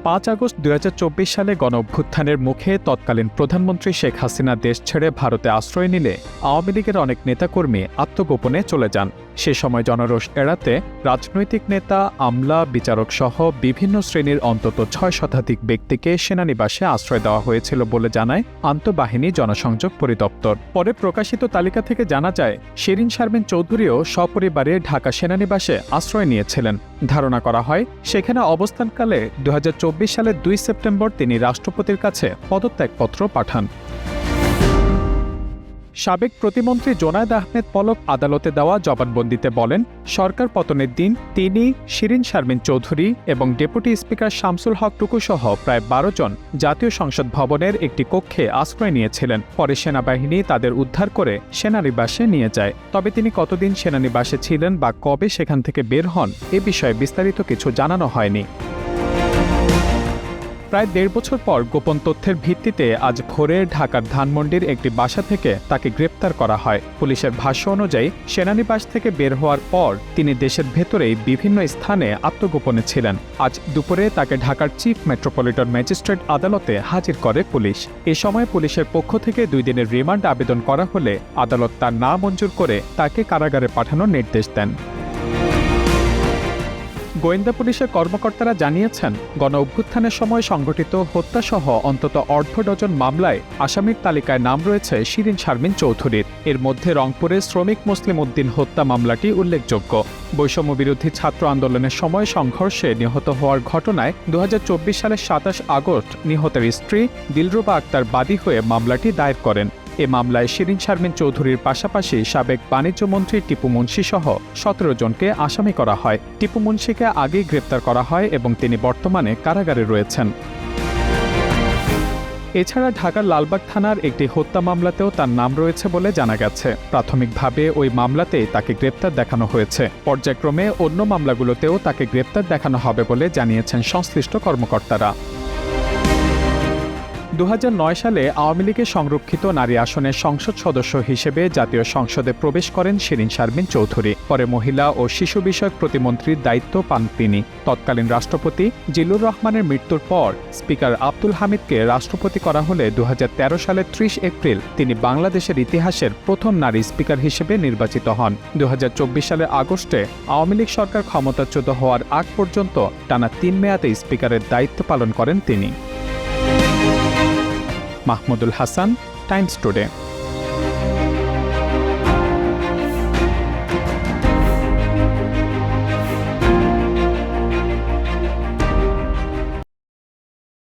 5 August 2024 সালে গণঅভ্যুত্থানের মুখে তৎকালীন প্রধানমন্ত্রী শেখ হাসিনা দেশ ছেড়ে ভারতে আশ্রয় নিলে আওয়ামী লীগের অনেক নেতাকর্মী আত্মগোপনে চলে যান। সে সময় জনরোষ এড়াতে রাজনৈতিক নেতা, আমলা, বিচারক সহ বিভিন্ন শ্রেণীর অন্তত 6 শতাধিক ব্যক্তিকে সেনানিবাসে আশ্রয় দেওয়া হয়েছিল বলে জানায় আন্তঃবাহিনী জনসংযোগ পরিদপ্তর। পরে প্রকাশিত তালিকা থেকে জানা যায়, শিরিন শারমিন চৌধুরীও সপরিবারে ঢাকা সেনানিবাসে আশ্রয় নিয়েছিলেন। ধারণা করা হয়, সেখানে অবস্থানকালে 2024 সালের 2 সেপ্টেম্বর তিনি রাষ্ট্রপতির কাছে পদত্যাগপত্র পাঠান। সাবেক প্রতিমন্ত্রী জোনায়েদ আহমেদ পলক আদালতে দেওয়া জবানবন্দিতে বলেন, সরকার পতনের দিন তিনি, শিরিন শারমিন চৌধুরী এবং ডেপুটি স্পিকার শামসুল হক টুকুসহ প্রায় 12 জন জাতীয় সংসদ ভবনের একটি কক্ষে আশ্রয় নিয়েছিলেন। পরে সেনাবাহিনী তাদের উদ্ধার করে সেনানিবাসে নিয়ে যায়। তবে তিনি কতদিন সেনানিবাসে ছিলেন বা কবে সেখান থেকে বের হন, এ বিষয়ে বিস্তারিত কিছু জানানো হয়নি। প্রায় 1.5 বছর পর গোপন তথ্যের ভিত্তিতে আজ ভোরে ঢাকার ধানমন্ডির একটি বাসা থেকে তাকে গ্রেপ্তার করা হয়। পুলিশের ভাষ্য অনুযায়ী, সেনানিবাস থেকে বের হওয়ার পর তিনি দেশের ভেতরেই বিভিন্ন স্থানে আত্মগোপনে ছিলেন। আজ দুপুরে তাকে ঢাকার চিফ মেট্রোপলিটন ম্যাজিস্ট্রেট আদালতে হাজির করে পুলিশ। এ সময় পুলিশের পক্ষ থেকে 2 দিনের রিমান্ড আবেদন করা হলে আদালত তা না মঞ্জুর করে তাকে কারাগারে পাঠানোর নির্দেশ দেন। গোয়েন্দা পুলিশের কর্মকর্তারা জানিয়েছেন, গণঅভ্যুত্থানের সময় সংঘটিত হত্যাসহ অন্তত অর্ধ ডজন মামলায় আসামির তালিকায় নাম রয়েছে শিরিন শারমিন চৌধুরীর। এর মধ্যে রংপুরের শ্রমিক মুসলিম উদ্দিন হত্যা মামলাটি উল্লেখযোগ্য। বৈষম্যবিরোধী ছাত্র আন্দোলনের সময় সংঘর্ষে নিহত হওয়ার ঘটনায় 2024 সালের 27 আগস্ট নিহতের স্ত্রী দিলরুবা আক্তার বাদী হয়ে মামলাটি দায়ের করেন। এ মামলায় শিরিন শারমিন চৌধুরীর পাশাপাশি সাবেক বাণিজ্যমন্ত্রী টিপু মুন্সিসহ 17 জনকে আসামি করা হয়। টিপু মুন্সিকে আগেই গ্রেপ্তার করা হয় এবং তিনি বর্তমানে কারাগারে রয়েছেন। এছাড়া ঢাকার লালবাগ থানার একটি হত্যা মামলাতেও তার নাম রয়েছে বলে জানা গেছে। প্রাথমিকভাবে ওই মামলাতেই তাকে গ্রেপ্তার দেখানো হয়েছে। পর্যায়ক্রমে অন্য মামলাগুলোতেও তাকে গ্রেপ্তার দেখানো হবে বলে জানিয়েছেন সংশ্লিষ্ট কর্মকর্তারা। 2009 সালে আওয়ামী লীগের সংরক্ষিত নারী আসনের সংসদ সদস্য হিসেবে জাতীয় সংসদে প্রবেশ করেন শিরিন শারমিন চৌধুরী। পরে মহিলা ও শিশু বিষয়ক প্রতিমন্ত্রীর দায়িত্ব পান তিনি। তৎকালীন রাষ্ট্রপতি জিল্লুর রহমানের মৃত্যুর পর স্পিকার আব্দুল হামিদকে রাষ্ট্রপতি করা হলে 2013 সালের 30 এপ্রিল তিনি বাংলাদেশের ইতিহাসের প্রথম নারী স্পিকার হিসেবে নির্বাচিত হন। 2024 সালের আগস্টে আওয়ামী লীগ সরকার ক্ষমতাচ্যুত হওয়ার আগ পর্যন্ত টানা 3 মেয়াদে স্পিকারের দায়িত্ব পালন করেন তিনি। Mahmudul Hasan, Times today.